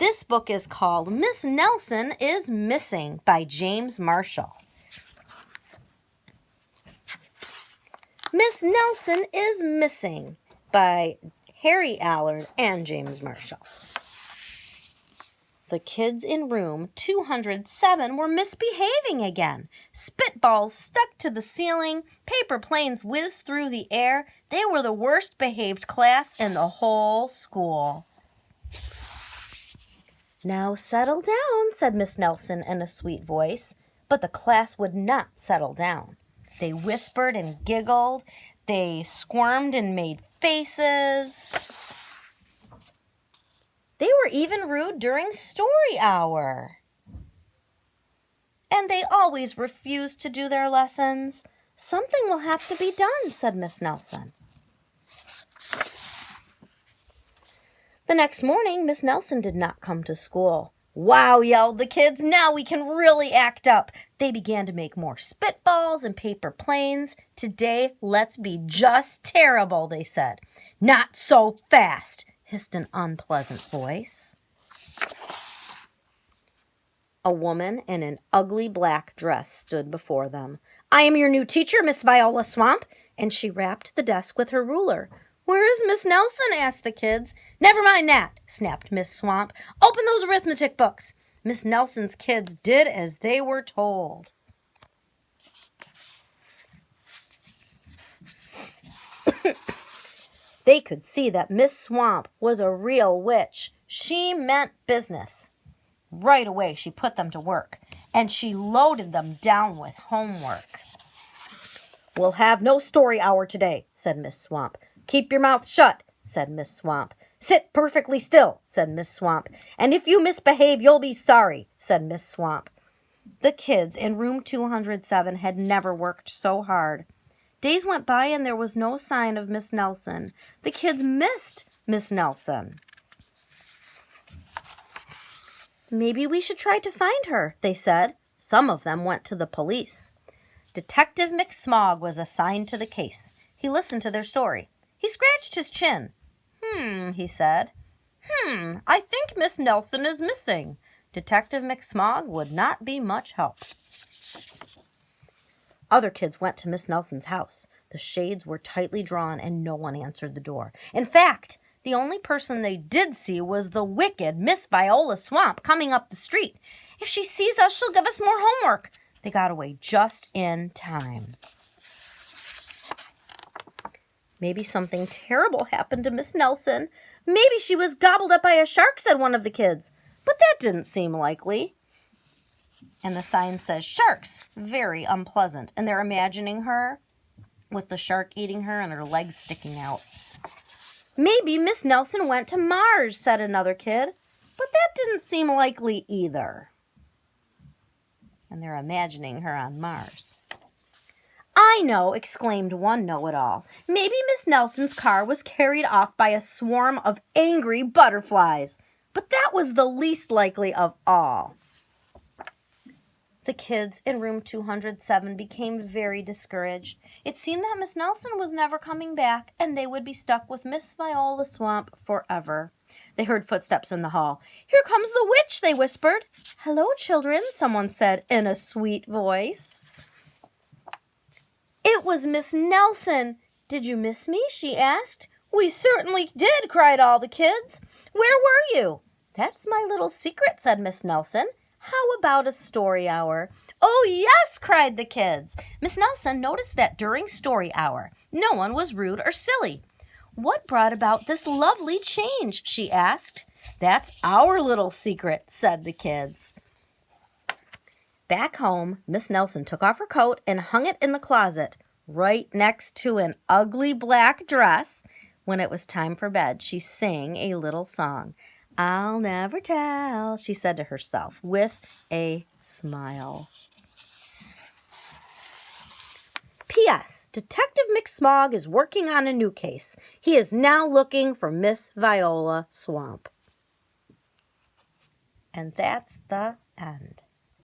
This book is called Miss Nelson is Missing by James Marshall. Miss Nelson is Missing by Harry Allard and James Marshall. The kids in room 207 were misbehaving again. Spitballs stuck to the ceiling. Paper planes whizzed through the air. They were the worst behaved class in the whole school. "Now settle down," said Miss Nelson in a sweet voice. But the class would not settle down. They whispered and giggled. They squirmed and made faces. They were even rude during story hour. And they always refused to do their lessons. "Something will have to be done," said Miss Nelson. The next morning, Miss Nelson did not come to school. "Wow," yelled the kids, "now we can really act up." They began to make more spitballs and paper planes. "Today, let's be just terrible," they said. "Not so fast," hissed an unpleasant voice. A woman in an ugly black dress stood before them. "I am your new teacher, Miss Viola Swamp," and she rapped the desk with her ruler. "Where is Miss Nelson?" asked the kids. "Never mind that," snapped Miss Swamp. "Open those arithmetic books." Miss Nelson's kids did as they were told. They could see that Miss Swamp was a real witch. She meant business. Right away, she put them to work, and she loaded them down with homework. "We'll have no story hour today," said Miss Swamp. "Keep your mouth shut," said Miss Swamp. "Sit perfectly still," said Miss Swamp. "And if you misbehave, you'll be sorry," said Miss Swamp. The kids in room 207 had never worked so hard. Days went by and there was no sign of Miss Nelson. The kids missed Miss Nelson. "Maybe we should try to find her," they said. Some of them went to the police. Detective McSmog was assigned to the case. He listened to their story. He scratched his chin. He said. I think Miss Nelson is missing." Detective McSmog would not be much help. Other kids went to Miss Nelson's house. The shades were tightly drawn and no one answered the door. In fact, the only person they did see was the wicked Miss Viola Swamp coming up the street. "If she sees us, she'll give us more homework." They got away just in time. "Maybe something terrible happened to Miss Nelson. Maybe she was gobbled up by a shark," said one of the kids. But that didn't seem likely. And the sign says, "Sharks, very unpleasant." And they're imagining her with the shark eating her and her legs sticking out. "Maybe Miss Nelson went to Mars," said another kid. But that didn't seem likely either. And they're imagining her on Mars. "I know," exclaimed one know-it-all. "Maybe Miss Nelson's car was carried off by a swarm of angry butterflies." But that was the least likely of all. The kids in room 207 became very discouraged. It seemed that Miss Nelson was never coming back, and they would be stuck with Miss Viola Swamp forever. They heard footsteps in the hall. "Here comes the witch," they whispered. "Hello, children," someone said in a sweet voice. It was Miss Nelson. "Did you miss me?" she asked. "We certainly did," cried all the kids. "Where were you?" "That's my little secret," said Miss Nelson. "How about a story hour?" "Oh, yes," cried the kids. Miss Nelson noticed that during story hour, no one was rude or silly. "What brought about this lovely change?" she asked. "That's our little secret," said the kids. Back home, Miss Nelson took off her coat and hung it in the closet, right next to an ugly black dress. When it was time for bed, she sang a little song. "I'll never tell," she said to herself with a smile. P.S. Detective McSmog is working on a new case. He is now looking for Miss Viola Swamp. And that's the end.